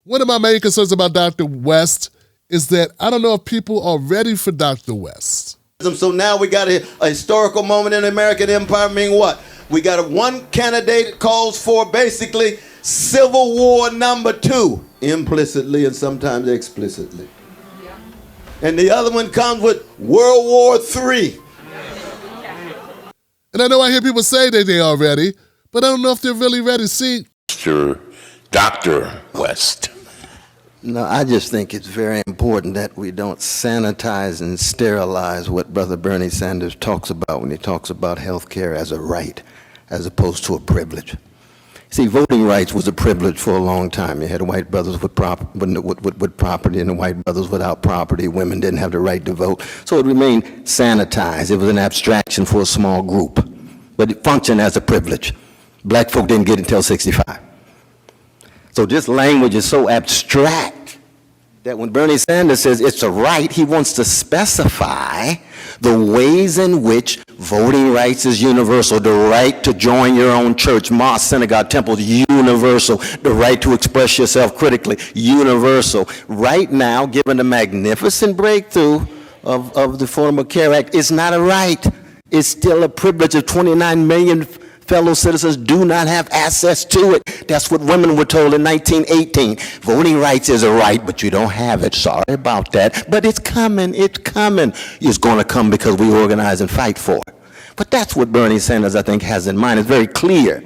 One of my main concerns about Dr. West is that I don't know if people are ready for Dr. West. So now we got a historical moment in the American empire, meaning what? We got one candidate calls for basically Civil War #2, implicitly and sometimes explicitly. Yeah. And the other one comes with World War III. And I know I hear people say that they are ready, but I don't know if they're really ready. See, Dr. West. No, I just think it's very important that we don't sanitize and sterilize what Brother Bernie Sanders talks about when he talks about health care as a right, as opposed to a privilege. See, voting rights was a privilege for a long time. You had white brothers with property and white brothers without property. Women didn't have the right to vote. So it remained sanitized. It was an abstraction for a small group, but it functioned as a privilege. Black folk didn't get it until 65. So this language is so abstract that when Bernie Sanders says it's a right, he wants to specify the ways in which voting rights is universal. The right to join your own church, mosque, synagogue, temple, universal. The right to express yourself critically, universal. Right now, given the magnificent breakthrough of the Affordable Care Act, it's not a right. It's still a privilege of 29 million fellow citizens do not have access to it. That's what women were told in 1918. Voting rights is a right, but you don't have it. Sorry about that. But it's coming. It's coming. It's going to come because we organize and fight for it. But that's what Bernie Sanders, I think, has in mind. It's very clear.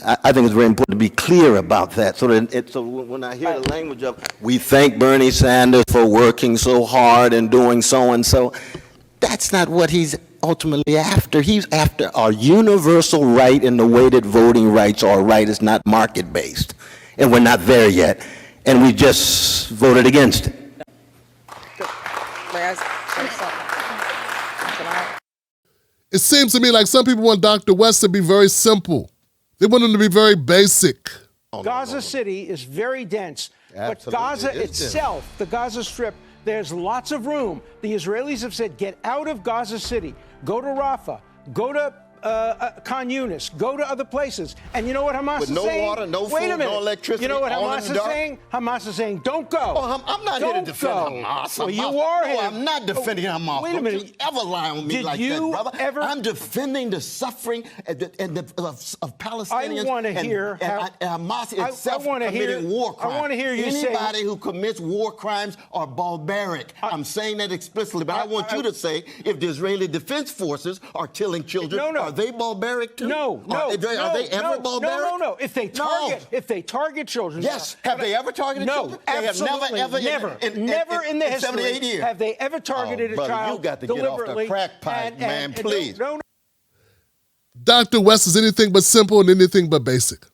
I think it's very important to be clear about that. So when I hear the language of, we thank Bernie Sanders for working so hard and doing so and so, that's not what he's ultimately after. He's after a universal right in the way that voting rights are right. It's not market-based. And we're not there yet. And we just voted against it. It seems to me like some people want Dr. West to be very simple. They want him to be very basic. Gaza City is very dense, but Gaza itself, the Gaza Strip, there's lots of room. The Israelis have said, get out of Gaza City, go to Rafah, go to Khan Yunis, go to other places. And you know what Hamas is saying? With no water, no food, no electricity. You know what Hamas is saying? Hamas is saying, don't go. Oh, I'm not here to defend Hamas. Well, you are here. No, I'm not defending Hamas. Wait a minute. Don't you ever lie on me like that, brother. I'm defending the suffering of Palestinians. I want to hear Hamas itself committing war crimes. I want to hear you say anybody who commits war crimes are barbaric. I'm saying that explicitly, but I want you to say if the Israeli Defense Forces are killing children, are they barbaric too? No. Are they ever barbaric? No. If they target children. Yes. Have they ever targeted children? Absolutely. Never in the history 78 years. have they ever targeted a child you got to get off the crack pipe, man, please. No. Dr. West is anything but simple and anything but basic.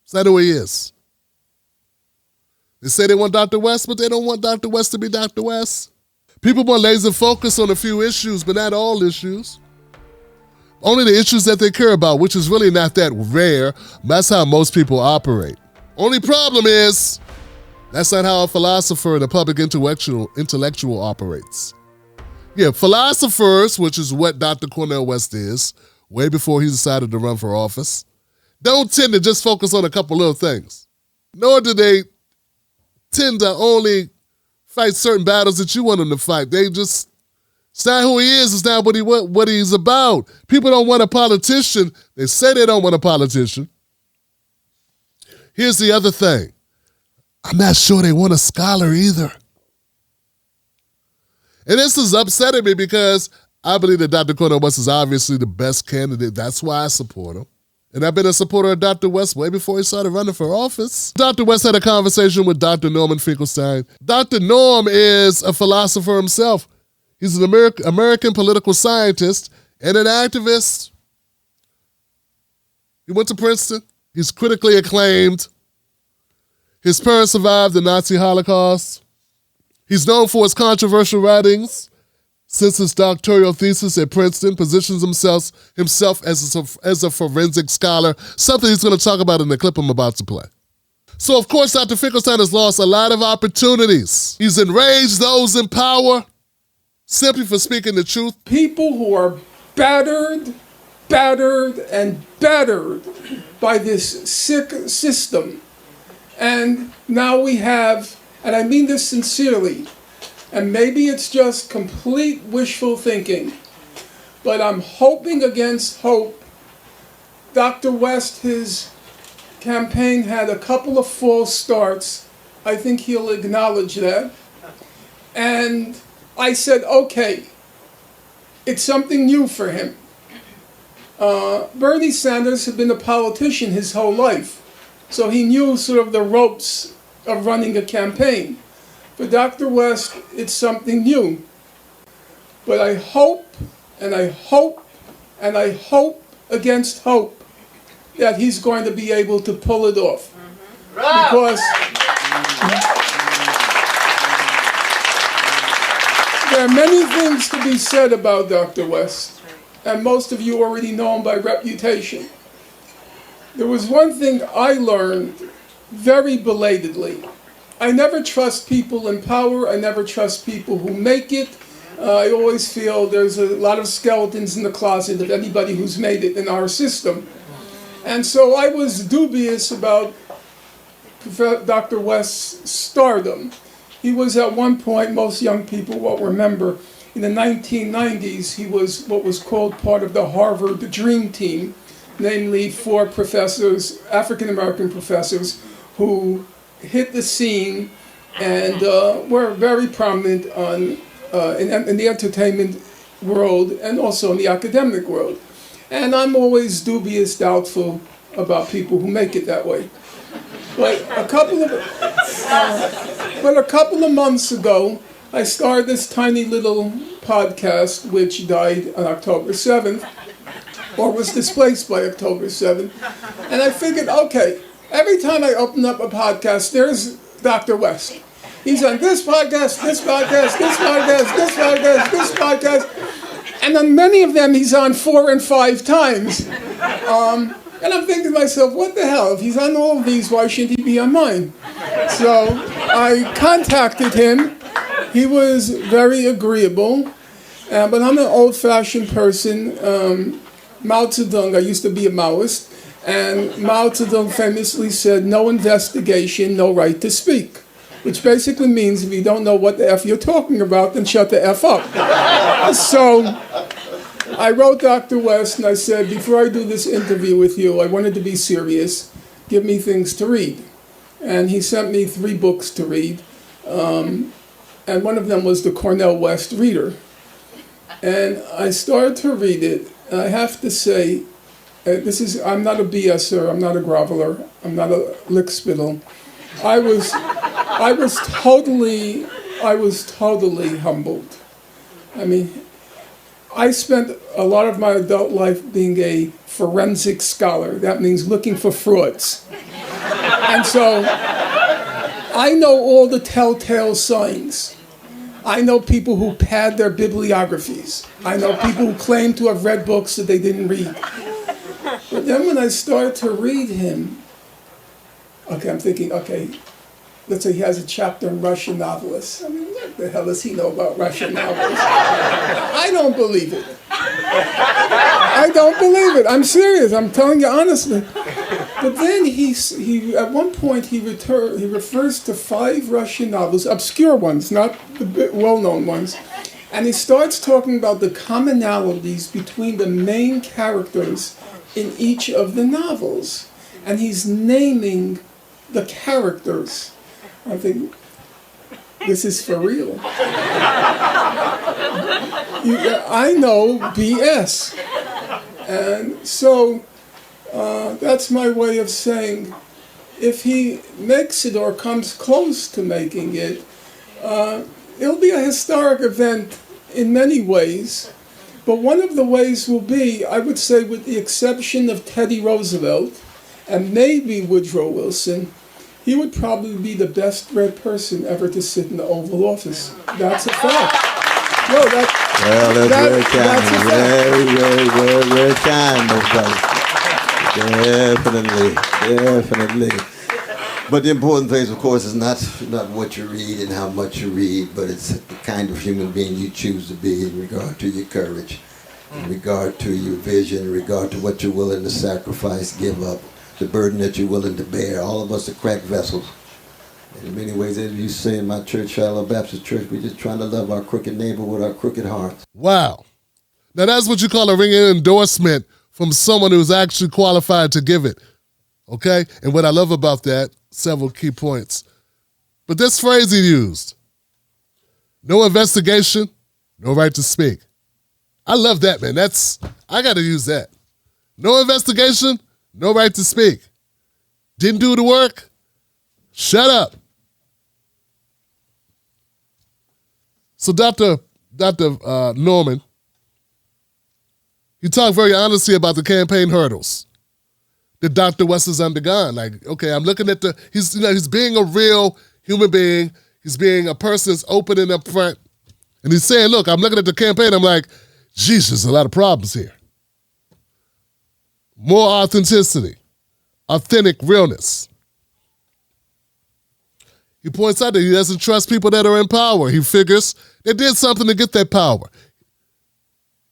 Is that who he is? They say they want Dr. West, but they don't want Dr. West to be Dr. West. People want laser focus on a few issues, but not all issues. Only the issues that they care about, which is really not that rare. That's how most people operate. Only problem is, that's not how a philosopher and a public intellectual operates. Yeah, philosophers, which is what Dr. Cornel West is, way before he decided to run for office, don't tend to just focus on a couple little things. Nor do they tend to only fight certain battles that you want them to fight. It's not who he is. It's not what he's about. People don't want a politician. They say they don't want a politician. Here's the other thing. I'm not sure they want a scholar either. And this is upsetting me because I believe that Dr. Cornel West is obviously the best candidate. That's why I support him. And I've been a supporter of Dr. West way before he started running for office. Dr. West had a conversation with Dr. Norman Finkelstein. Dr. Norm is a philosopher himself. He's an American political scientist and an activist. He went to Princeton. He's critically acclaimed. His parents survived the Nazi Holocaust. He's known for his controversial writings. Since his doctoral thesis at Princeton, positions himself as a forensic scholar, something he's going to talk about in the clip I'm about to play. So, of course, Dr. Finkelstein has lost a lot of opportunities. He's enraged those in power simply for speaking the truth. People who are battered and battered by this sick system And now we have, and I mean this sincerely, and maybe it's just complete wishful thinking, but I'm hoping against hope. Dr. West, his campaign had a couple of false starts. I think he'll acknowledge that. And I said, okay, it's something new for him. Bernie Sanders had been a politician his whole life, so he knew sort of the ropes of running a campaign. For Dr. West, it's something new. But I hope, and I hope, and I hope against hope that he's going to be able to pull it off. Because there are many things to be said about Dr. West, and most of you already know him by reputation. There was one thing I learned very belatedly. I never trust people in power. I never trust people who make it. I always feel there's a lot of skeletons in the closet of anybody who's made it in our system. And so I was dubious about Dr. West's stardom. He was at one point, most young people will remember, in the 1990s, he was what was called part of the Harvard Dream Team, namely 4 professors, African-American professors, who hit the scene and were very prominent in the entertainment world and also in the academic world. And I'm always dubious, doubtful about people who make it that way. But a couple of months ago, I started this tiny little podcast, which died on October 7th, or was displaced by October 7th. And I figured, okay, every time I open up a podcast, there's Dr. West. He's on this podcast, this podcast, this podcast, this podcast, this podcast. And on many of them, he's on 4 and 5 times. And I'm thinking to myself, what the hell? If he's on all of these, why shouldn't he be on mine? So I contacted him. He was very agreeable. But I'm an old-fashioned person. Mao Zedong, I used to be a Maoist. And Mao Zedong famously said, no investigation, no right to speak. Which basically means if you don't know what the F you're talking about, then shut the F up. So I wrote Dr. West and I said, before I do this interview with you, I wanted to be serious. Give me things to read. And he sent me 3 books to read. And one of them was the Cornel West Reader. And I started to read it. And I have to say, I'm not a BSer, I'm not a groveler, I'm not a lickspittle. I was totally humbled. I mean, I spent a lot of my adult life being a forensic scholar. That means looking for frauds. And so I know all the telltale signs. I know people who pad their bibliographies. I know people who claim to have read books that they didn't read. But then when I started to read him, okay, I'm thinking, okay, let's say he has a chapter on Russian novelists. I mean, what the hell does he know about Russian novelists? I don't believe it. I don't believe it. I'm serious. I'm telling you honestly. But then he at one point he refers to 5 Russian novels, obscure ones, not the well-known ones, and he starts talking about the commonalities between the main characters in each of the novels, and he's naming the characters. I think, this is for real. I know BS. And so that's my way of saying, if he makes it or comes close to making it, it'll be a historic event in many ways. But one of the ways will be, I would say, with the exception of Teddy Roosevelt and maybe Woodrow Wilson, he would probably be the best-read person ever to sit in the Oval Office. That's a fact. No, that's very kind. Very kind, definitely. But the important thing, of course, is not what you read and how much you read, but it's the kind of human being you choose to be in regard to your courage, in regard to your vision, in regard to what you're willing to sacrifice, give up. the burden that you're willing to bear. All of us are cracked vessels. And in many ways, as you say in my church, Shiloh Baptist Church, we're just trying to love our crooked neighbor with our crooked hearts. Wow. Now that's what you call a ringing endorsement from someone who's actually qualified to give it. Okay? And what I love about that, several key points. But this phrase he used, no investigation, no right to speak. I love that, man. I got to use that. No investigation, no right to speak. Didn't do the work, shut up. So Dr. Norman, he talked very honestly about the campaign hurdles that Dr. West has undergone. Like, okay, I'm looking at he's being a real human being. He's being a person that's open and upfront. And he's saying, look, I'm looking at the campaign. I'm like, geez, there's a lot of problems here. More authenticity, authentic realness. He points out that he doesn't trust people that are in power. He figures they did something to get that power.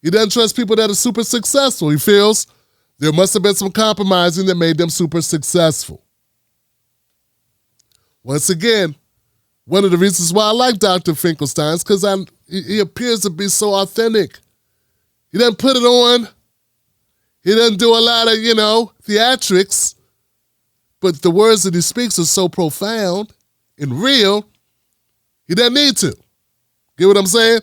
He doesn't trust people that are super successful. He feels there must have been some compromising that made them super successful. Once again, one of the reasons why I like Dr. Finkelstein is because he appears to be so authentic. He doesn't put it on. He doesn't do a lot of, theatrics. But the words that he speaks are so profound and real, he doesn't need to. Get what I'm saying?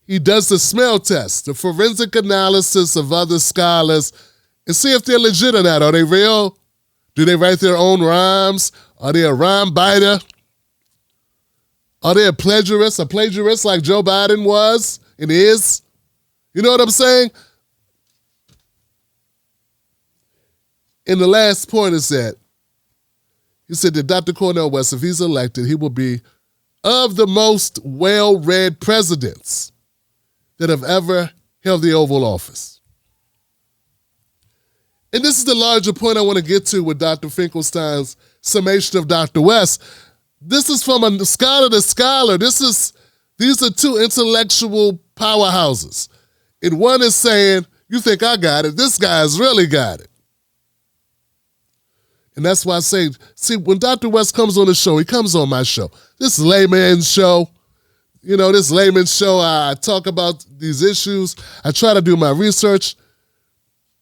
He does the smell test, the forensic analysis of other scholars, and see if they're legit or not. Are they real? Do they write their own rhymes? Are they a rhyme biter? Are they a plagiarist like Joe Biden was and is? You know what I'm saying? And the last point is that he said that Dr. Cornel West, if he's elected, he will be of the most well-read presidents that have ever held the Oval Office. And this is the larger point I want to get to with Dr. Finkelstein's summation of Dr. West. This is from a scholar to scholar. These are two intellectual powerhouses. And one is saying, you think I got it, this guy's really got it. And that's why I say, see, when Dr. West comes on the show, he comes on my show. This layman's show. This layman's show, I talk about these issues. I try to do my research.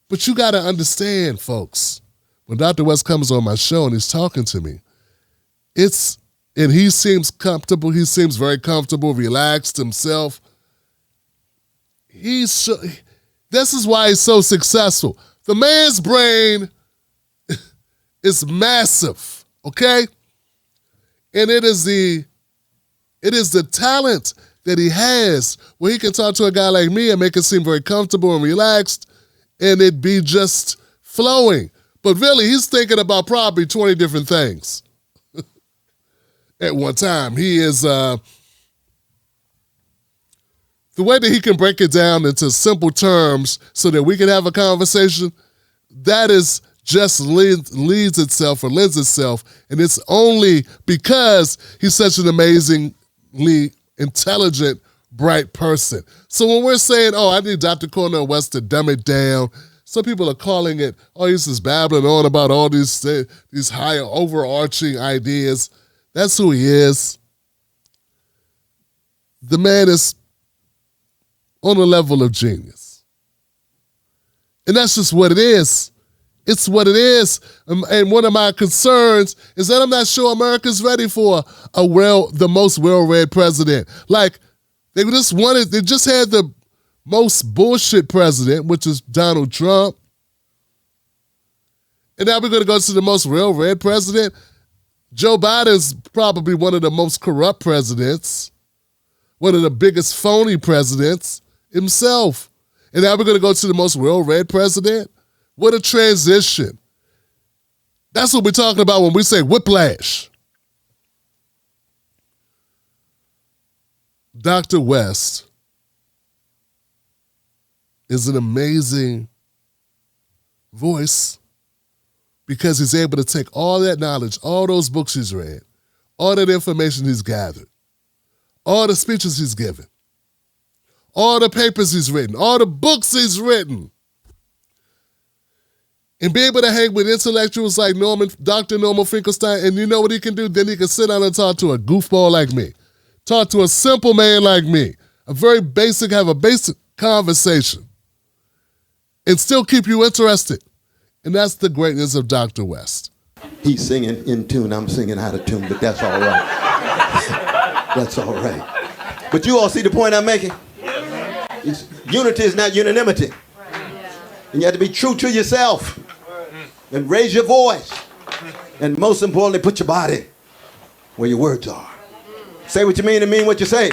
But you got to understand, folks, when Dr. West comes on my show and he's talking to me, and he seems comfortable. He seems very comfortable, relaxed himself. This is why he's so successful. The man's brain is massive, okay? And it is the talent that he has where he can talk to a guy like me and make it seem very comfortable and relaxed and it be just flowing. But really, he's thinking about probably 20 different things at one time. He is, the way that he can break it down into simple terms so that we can have a conversation, that is just lends itself, and it's only because he's such an amazingly intelligent, bright person. So when we're saying, I need Dr. Cornel West to dumb it down, some people are calling it, he's just babbling on about all these higher overarching ideas. That's who he is. The man is on a level of genius. And that's just what it is. It's what it is. And one of my concerns is that I'm not sure America's ready for the most well-read president. Like, they just had the most bullshit president, which is Donald Trump. And now we're going to go to the most well-read president. Joe Biden's probably one of the most corrupt presidents, one of the biggest phony presidents himself. And now we're going to go to the most well-read president. What a transition. That's what we're talking about when we say whiplash. Dr. West is an amazing voice because he's able to take all that knowledge, all those books he's read, all that information he's gathered, all the speeches he's given, all the papers he's written, all the books he's written, and be able to hang with intellectuals like Dr. Norman Finkelstein, and you know what he can do? Then he can sit down and talk to a goofball like me. Talk to a simple man like me. Have a basic conversation. And still keep you interested. And that's the greatness of Dr. West. He's singing in tune, I'm singing out of tune, but that's all right. That's all right. But you all see the point I'm making? Unity is not unanimity. And you have to be true to yourself. And raise your voice. And most importantly, put your body where your words are. Say what you mean and mean what you say.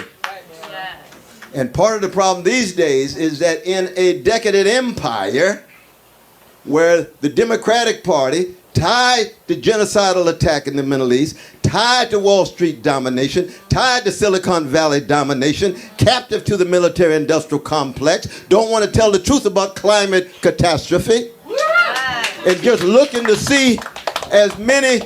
And part of the problem these days is that in a decadent empire where the Democratic Party, tied to genocidal attack in the Middle East, tied to Wall Street domination, tied to Silicon Valley domination, captive to the military-industrial complex, don't want to tell the truth about climate catastrophe, and just looking to see as many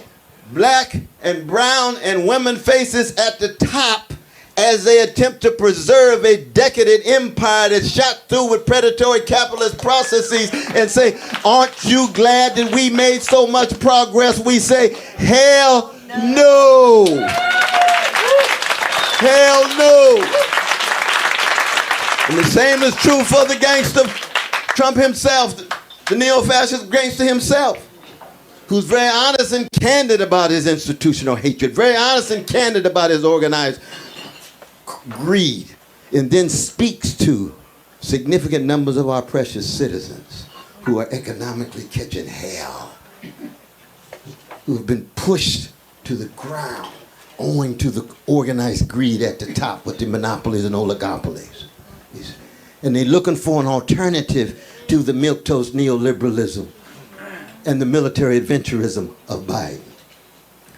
black and brown and women faces at the top as they attempt to preserve a decadent empire that's shot through with predatory capitalist processes, and say, aren't you glad that we made so much progress? We say, hell no. Hell no. And the same is true for the gangster Trump himself, the neo-fascist gangster himself, who's very honest and candid about his institutional hatred, very honest and candid about his organized greed, and then speaks to significant numbers of our precious citizens who are economically catching hell, who have been pushed to the ground owing to the organized greed at the top with the monopolies and oligopolies. And they're looking for an alternative to the milquetoast neoliberalism and the military adventurism of Biden.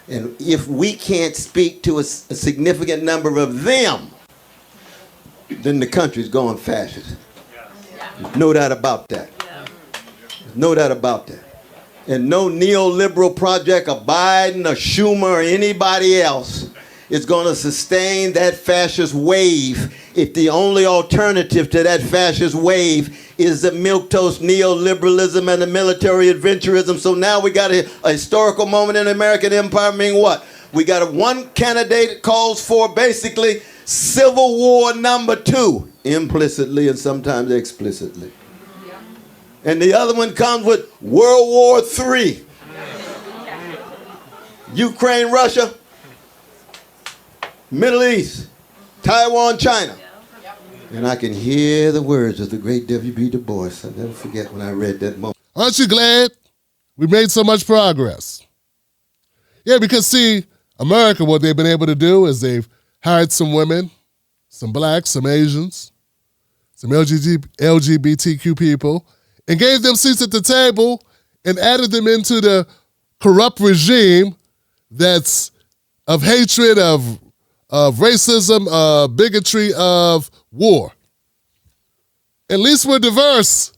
And if we can't speak to a significant number of them, then the country's going fascist. No doubt about that. No doubt about that. And no neoliberal project of Biden or Schumer or anybody else is going to sustain that fascist wave if the only alternative to that fascist wave is the milquetoast neoliberalism and the military adventurism. So now we got a historical moment in American empire, meaning what? We got one candidate calls for basically Civil War #2, implicitly and sometimes explicitly. And the other one comes with World War III. Ukraine, Russia, Middle East, Taiwan, China. And I can hear the words of the great W.B. Du Bois. I'll never forget when I read that moment. Aren't you glad we made so much progress? Yeah, because see, America, what they've been able to do is they've hired some women, some blacks, some Asians, some LGBTQ people, and gave them seats at the table and added them into the corrupt regime that's of hatred, of racism, of bigotry, of war. At least we're diverse.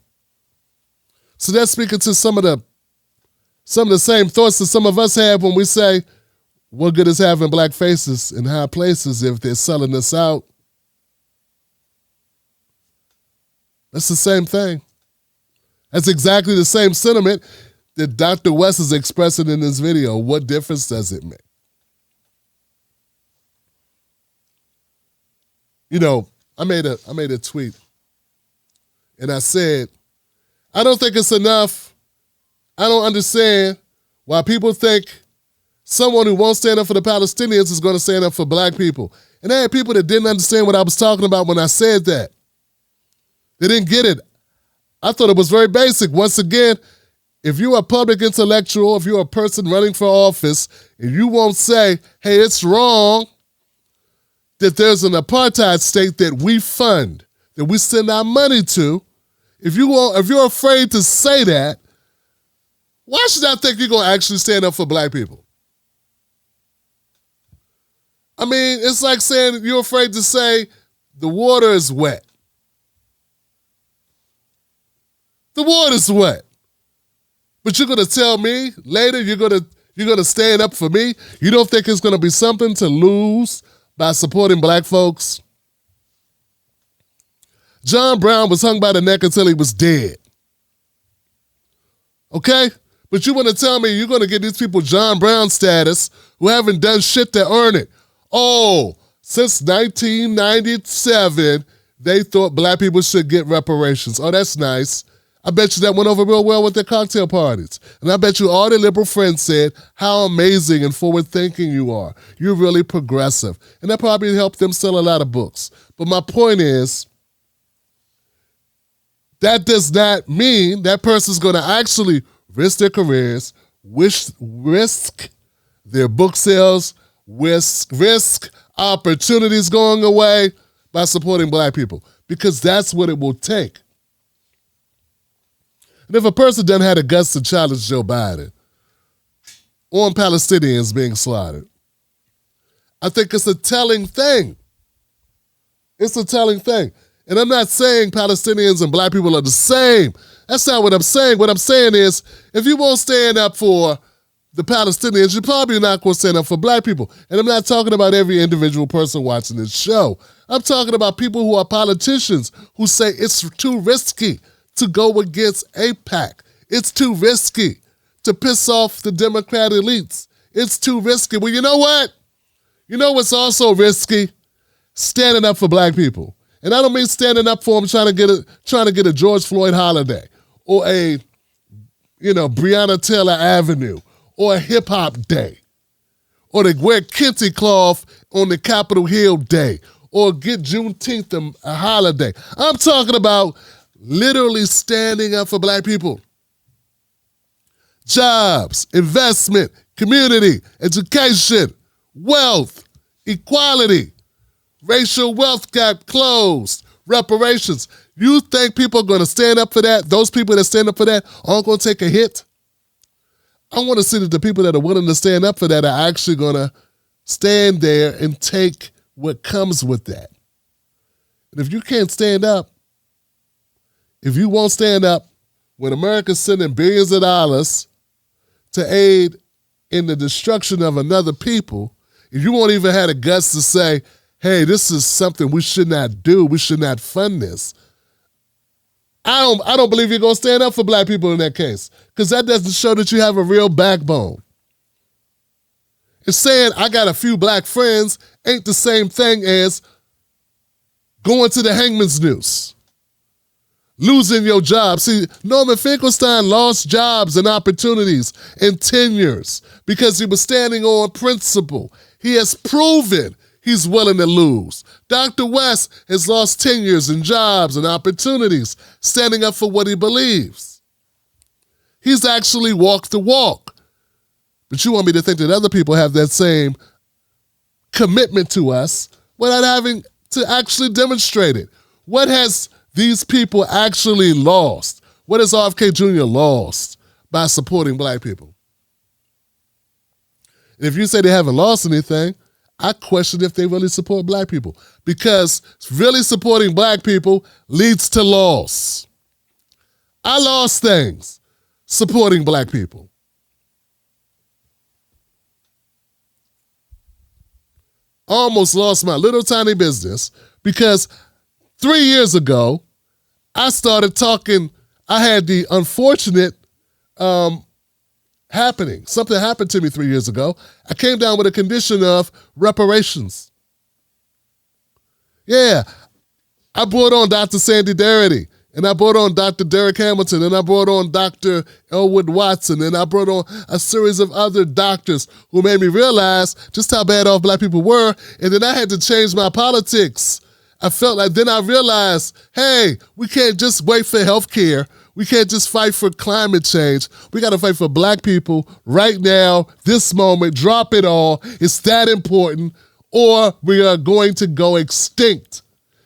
So that's speaking to some of the same thoughts that some of us have when we say, what good is having black faces in high places if they're selling us out? That's the same thing. That's exactly the same sentiment that Dr. West is expressing in this video. What difference does it make? You know, I made a tweet, and I said, I don't think it's enough. I don't understand why people think someone who won't stand up for the Palestinians is going to stand up for black people. And I had people that didn't understand what I was talking about when I said that. They didn't get it. I thought it was very basic. Once again, if you're a public intellectual, if you're a person running for office, and you won't say, hey, it's wrong that there's an apartheid state that we fund, that we send our money to, if you're afraid to say that, why should I think you're going to actually stand up for black people? I mean, it's like saying you're afraid to say the water is wet. The water's wet. But you're going to tell me later you're going to stand up for me? You don't think it's going to be something to lose by supporting black folks? John Brown was hung by the neck until he was dead. Okay? But you want to tell me you're going to get these people John Brown status who haven't done shit to earn it. Oh, since 1997, they thought black people should get reparations. Oh, that's nice. I bet you that went over real well with their cocktail parties. And I bet you all their liberal friends said how amazing and forward-thinking you are. You're really progressive. And that probably helped them sell a lot of books. But my point is, that does not mean that person's going to actually risk their careers, risk their book sales, risk opportunities going away by supporting black people. Because that's what it will take. And if a person doesn't have the guts to challenge Joe Biden on Palestinians being slaughtered, I think it's a telling thing. It's a telling thing. And I'm not saying Palestinians and black people are the same. That's not what I'm saying. What I'm saying is, if you won't stand up for the Palestinians, you're probably not going to stand up for black people. And I'm not talking about every individual person watching this show. I'm talking about people who are politicians who say it's too risky to go against AIPAC. It's too risky to piss off the Democrat elites. It's too risky. Well, you know what? You know what's also risky? Standing up for black people. And I don't mean standing up for them trying to get a George Floyd holiday or a, Breonna Taylor Avenue or a hip hop day or to wear kente cloth on the Capitol Hill day or get Juneteenth a holiday. I'm talking about literally standing up for black people. Jobs, investment, community, education, wealth, equality, racial wealth gap closed, reparations. You think people are going to stand up for that? Those people that stand up for that aren't going to take a hit? I want to see that the people that are willing to stand up for that are actually going to stand there and take what comes with that. And if you can't stand up, if you won't stand up when America's sending billions of dollars to aid in the destruction of another people, if you won't even have the guts to say, hey, this is something we should not do, we should not fund this, I don't believe you're going to stand up for black people in that case, because that doesn't show that you have a real backbone. And saying I got a few black friends ain't the same thing as going to the hangman's noose. Losing your job. See, Norman Finkelstein lost jobs and opportunities and tenures because he was standing on principle. He has proven he's willing to lose. Dr. West has lost tenures and jobs and opportunities standing up for what he believes. He's actually walked the walk. But you want me to think that other people have that same commitment to us without having to actually demonstrate it. What has these people actually lost? What has RFK Jr. lost by supporting black people? And if you say they haven't lost anything, I question if they really support black people, because really supporting black people leads to loss. I lost things supporting black people. I almost lost my little tiny business because 3 years ago, I started talking, I had the unfortunate happening. Something happened to me 3 years ago. I came down with a condition of reparations. Yeah, I brought on Dr. Sandy Darity, and I brought on Dr. Derek Hamilton, and I brought on Dr. Elwood Watson, and I brought on a series of other doctors who made me realize just how bad off black people were, and then I had to change my politics. I felt like then I realized, hey, we can't just wait for health care. We can't just fight for climate change. We got to fight for black people right now, this moment, drop it all. It's that important, or we are going to go extinct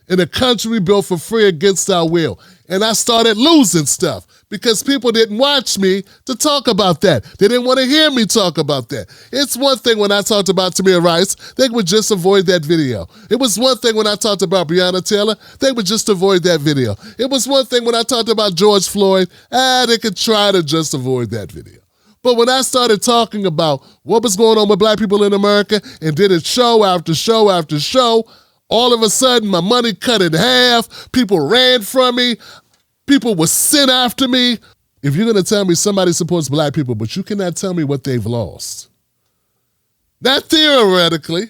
in a country built for free against our will. And I started losing stuff because people didn't watch me to talk about that. They didn't want to hear me talk about that. It's one thing when I talked about Tamir Rice, they would just avoid that video. It was one thing when I talked about Breonna Taylor, they would just avoid that video. It was one thing when I talked about George Floyd, they could try to just avoid that video. But when I started talking about what was going on with black people in America and did it show after show after show, all of a sudden my money cut in half, people ran from me, people were sent after me. if you're going to tell me somebody supports black people, but you cannot tell me what they've lost, not theoretically,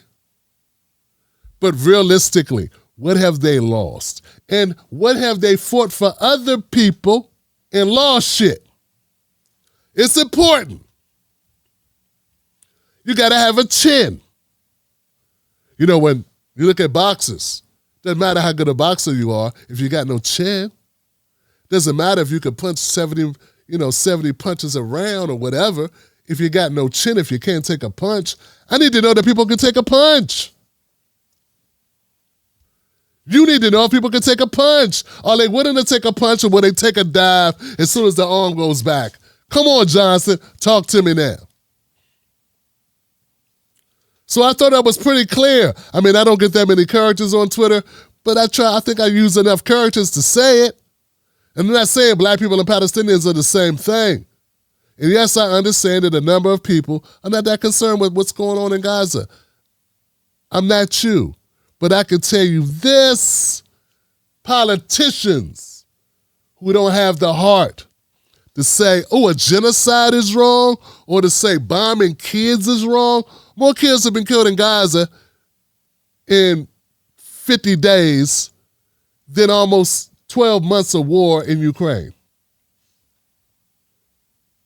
but realistically, what have they lost? And what have they fought for other people and lost shit? It's important. You got to have a chin. You know, when you look at boxers, doesn't matter how good a boxer you are if you got no chin. Doesn't matter if you could punch 70 punches around or whatever. If you got no chin, if you can't take a punch, I need to know that people can take a punch. You need to know if people can take a punch. Are they willing to take a punch, or will they take a dive as soon as the arm goes back? Come on, Johnson, talk to me now. So I thought that was pretty clear. I mean, I don't get that many characters on Twitter, but I think I use enough characters to say it. And I'm not saying black people and Palestinians are the same thing. And yes, I understand that a number of people are not that concerned with what's going on in Gaza. I'm not you. But I can tell you this, politicians who don't have the heart to say, oh, a genocide is wrong, or to say bombing kids is wrong. More kids have been killed in Gaza in 50 days than almost 12 months of war in Ukraine.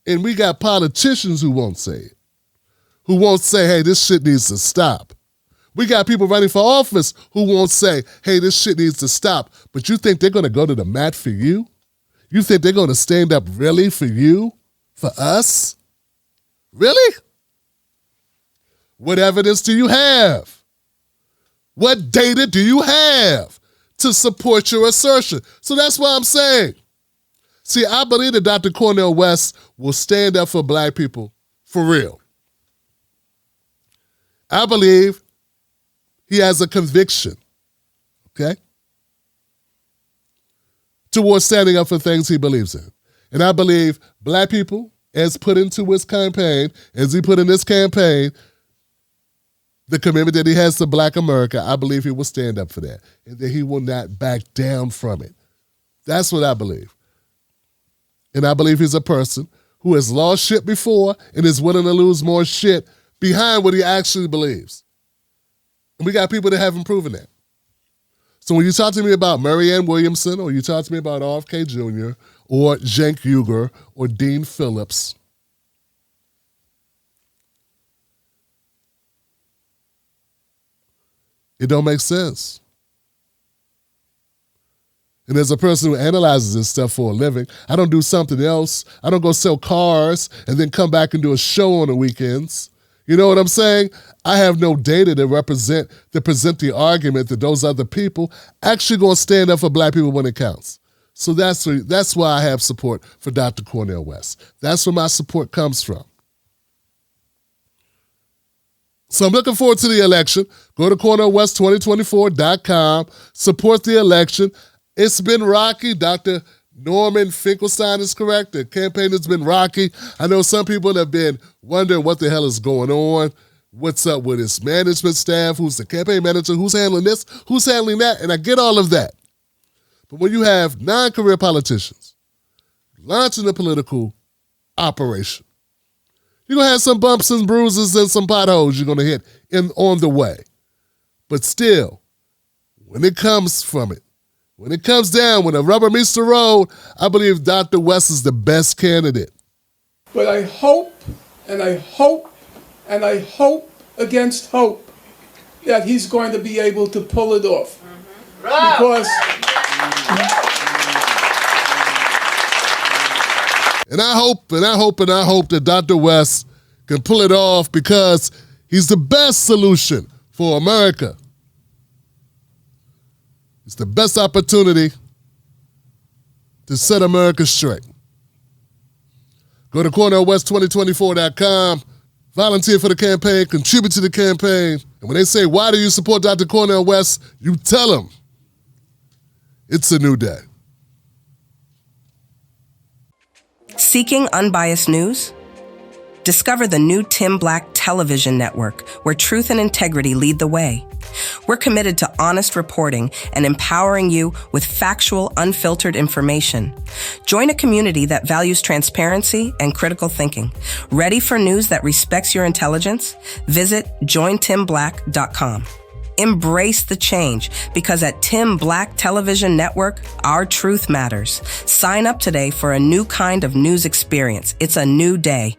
And we got politicians who won't say it, who won't say, hey, this shit needs to stop. We got people running for office who won't say, hey, this shit needs to stop. But you think they're going to go to the mat for you? You think they're going to stand up really for you? For us? Really? What evidence do you have? What data do you have to support your assertion? So that's what I'm saying. See, I believe that Dr. Cornel West will stand up for black people for real. I believe he has a conviction, okay, towards standing up for things he believes in. And I believe black people, as put into his campaign, as he put in this campaign, the commitment that he has to black America, I believe he will stand up for that and that he will not back down from it. That's what I believe. And I believe he's a person who has lost shit before and is willing to lose more shit behind what he actually believes. And we got people that haven't proven that. So when you talk to me about Marianne Williamson, or you talk to me about RFK Jr., or Cenk Uygur, or Dean Phillips, it don't make sense. And as a person who analyzes this stuff for a living, I don't do something else. I don't go sell cars and then come back and do a show on the weekends. You know what I'm saying? I have no data to present the argument that those other people actually going to stand up for black people when it counts. So that's why I have support for Dr. Cornel West. That's where my support comes from. So I'm looking forward to the election. Go to CornelWest2024.com. Support the election. It's been rocky. Dr. Norman Finkelstein is correct. The campaign has been rocky. I know some people have been wondering what the hell is going on. What's up with his management staff? Who's the campaign manager? Who's handling this? Who's handling that? And I get all of that. But when you have non-career politicians launching a political operation, you're going to have some bumps and bruises and some potholes you're going to hit on the way. But still, when it comes from it, when it comes down, when the rubber meets the road, I believe Dr. West is the best candidate. But I hope, and I hope, and I hope against hope that he's going to be able to pull it off. Because... And I hope that Dr. West can pull it off, because he's the best solution for America. It's the best opportunity to set America straight. Go to CornelWest2024.com, volunteer for the campaign, contribute to the campaign. And when they say, why do you support Dr. Cornel West? You tell them it's a new day. Seeking unbiased news? Discover the new Tim Black television network, where truth and integrity lead the way. We're committed to honest reporting and empowering you with factual, unfiltered information. Join a community that values transparency and critical thinking. Ready for news that respects your intelligence? Visit jointimblack.com. Embrace the change, because at Tim Black Television Network, our truth matters. Sign up today for a new kind of news experience. It's a new day.